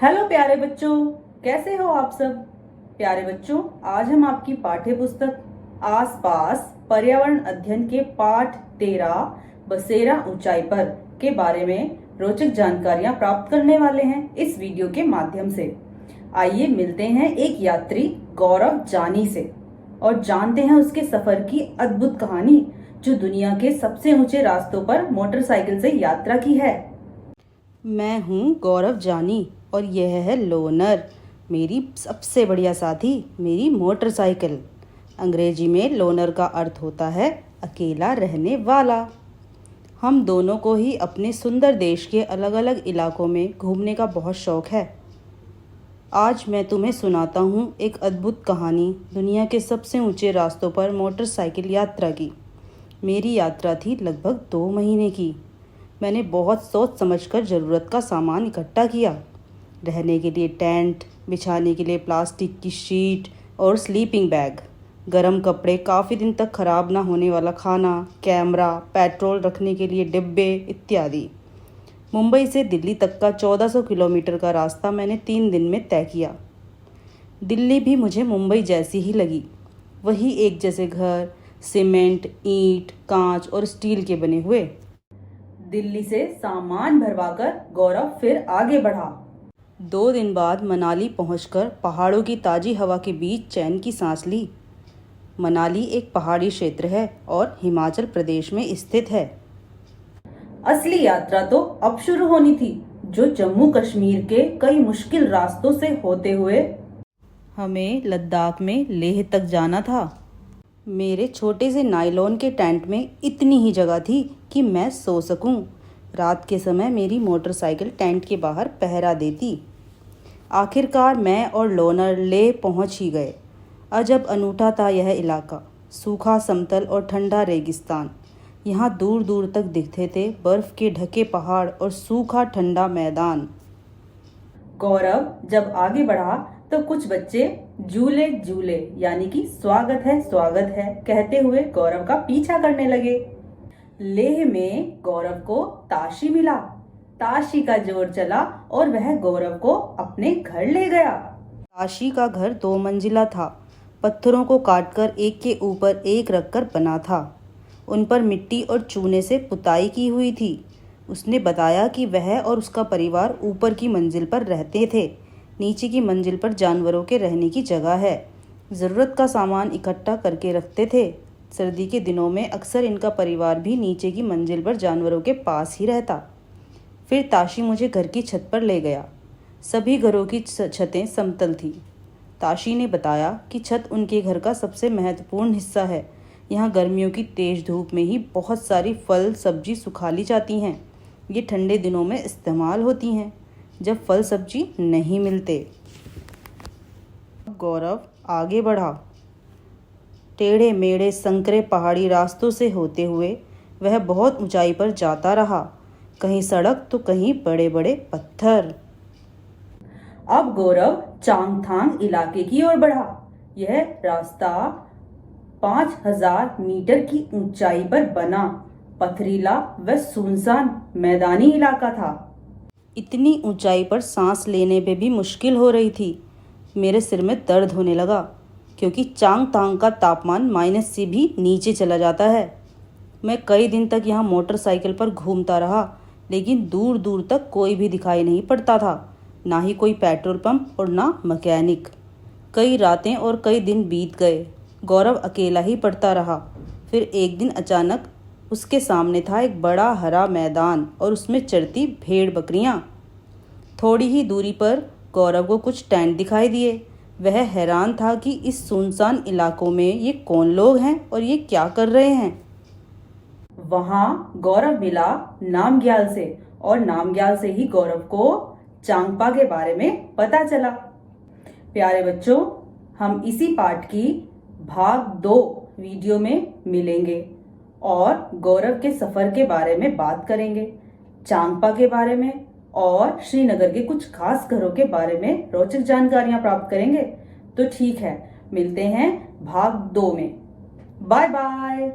Hello प्यारे बच्चों, कैसे हो आप सब। प्यारे बच्चों, आज हम आपकी पाठ्य पुस्तक आसपास पर्यावरण अध्ययन के पाठ 13 बसेरा ऊंचाई पर के बारे में रोचक जानकारियां प्राप्त करने वाले हैं इस वीडियो के माध्यम से। आइए मिलते हैं एक यात्री गौरव जानी से और जानते हैं उसके सफर की अद्भुत कहानी, जो दुनिया के सबसे ऊंचे रास्तों पर मोटरसाइकिल से यात्रा की है। मैं हूँ गौरव जानी और यह है लोनर, मेरी सबसे बढ़िया साथी, मेरी मोटरसाइकिल। अंग्रेजी में लोनर का अर्थ होता है अकेला रहने वाला। हम दोनों को ही अपने सुंदर देश के अलग अलग इलाकों में घूमने का बहुत शौक है। आज मैं तुम्हें सुनाता हूँ एक अद्भुत कहानी दुनिया के सबसे ऊंचे रास्तों पर मोटरसाइकिल यात्रा की। मेरी यात्रा थी लगभग 2 महीने की। मैंने बहुत सोच समझकर ज़रूरत का सामान इकट्ठा किया। रहने के लिए टेंट, बिछाने के लिए प्लास्टिक की शीट और स्लीपिंग बैग, गर्म कपड़े, काफ़ी दिन तक ख़राब ना होने वाला खाना, कैमरा, पेट्रोल रखने के लिए डिब्बे इत्यादि। मुंबई से दिल्ली तक का 1400 किलोमीटर का रास्ता मैंने 3 दिन में तय किया। दिल्ली भी मुझे मुंबई जैसी ही लगी। वही एक जैसे घर, सीमेंट, ईंट, कांच और स्टील के बने हुए। दिल्ली से सामान भरवाकर गौरव फिर आगे बढ़ा। 2 दिन बाद मनाली पहुंचकर पहाड़ों की ताज़ी हवा के बीच चैन की सांस ली। मनाली एक पहाड़ी क्षेत्र है और हिमाचल प्रदेश में स्थित है। असली यात्रा तो अब शुरू होनी थी, जो जम्मू कश्मीर के कई मुश्किल रास्तों से होते हुए हमें लद्दाख में लेह तक जाना था। मेरे छोटे से नायलॉन के टेंट में इतनी ही जगह थी कि मैं सो सकूं। रात के समय मेरी मोटरसाइकिल टेंट के बाहर पहरा देती। आखिरकार मैं और लोनर लेह पहुंच ही गए। अजब अनूठा था यह इलाका, सूखा समतल और ठंडा रेगिस्तान। यहाँ दूर दूर तक दिखते थे बर्फ के ढके पहाड़ और सूखा ठंडा मैदान। गौरव जब आगे बढ़ा तो कुछ बच्चे झूले झूले यानी कि स्वागत है कहते हुए गौरव का पीछा करने लगे। लेह में गौरव को ताशी मिला। ताशी का जोर चला और वह गौरव को अपने घर ले गया। ताशी का घर 2 मंजिला था। पत्थरों को काटकर एक के ऊपर एक रखकर बना था। उन पर मिट्टी और चूने से पुताई की हुई थी। उसने बताया कि वह और उसका परिवार ऊपर की मंजिल पर रहते थे। नीचे की मंजिल पर जानवरों के रहने की जगह है। ज़रूरत का सामान इकट्ठा करके रखते थे। सर्दी के दिनों में अक्सर इनका परिवार भी नीचे की मंजिल पर जानवरों के पास ही रहता। फिर ताशी मुझे घर की छत पर ले गया। सभी घरों की छतें समतल थी। ताशी ने बताया कि छत उनके घर का सबसे महत्वपूर्ण हिस्सा है। यहाँ गर्मियों की तेज़ धूप में ही बहुत सारी फल सब्जी सुखा ली जाती हैं। ये ठंडे दिनों में इस्तेमाल होती हैं, जब फल सब्जी नहीं मिलते। गौरव आगे बढ़ा। टेढ़े मेढ़े संकरे पहाड़ी रास्तों से होते हुए वह बहुत ऊंचाई पर जाता रहा। कहीं सड़क तो कहीं बड़े बड़े पत्थर। अब गौरव चांगथांग इलाके की ओर बढ़ा। यह रास्ता 5000 मीटर की ऊंचाई पर बना पथरीला व सुनसान मैदानी इलाका था। इतनी ऊंचाई पर सांस लेने पे भी मुश्किल हो रही थी। मेरे सिर में दर्द होने लगा, क्योंकि चांगथांग का तापमान माइनस से भी नीचे चला जाता है। मैं कई दिन तक यहाँ मोटरसाइकिल पर घूमता रहा, लेकिन दूर दूर तक कोई भी दिखाई नहीं पड़ता था, ना ही कोई पेट्रोल पंप और ना मैकेनिक। कई रातें और कई दिन बीत गए। गौरव अकेला ही पड़ता रहा। फिर एक दिन अचानक उसके सामने था एक बड़ा हरा मैदान और उसमें चरती भेड़ बकरियां। थोड़ी ही दूरी पर गौरव को कुछ टेंट दिखाई दिए। वह हैरान था कि इस सुनसान इलाकों में ये कौन लोग हैं और ये क्या कर रहे हैं। वहां गौरव मिला नामग्याल से और नामग्याल से ही गौरव को चांगपा के बारे में पता चला। प्यारे बच्चों, हम इसी पाठ की भाग 2 वीडियो में मिलेंगे और गौरव के सफर के बारे में बात करेंगे, चांगपा के बारे में और श्रीनगर के कुछ खास घरों के बारे में रोचक जानकारियां प्राप्त करेंगे। तो ठीक है, मिलते हैं भाग 2 में। Bye bye.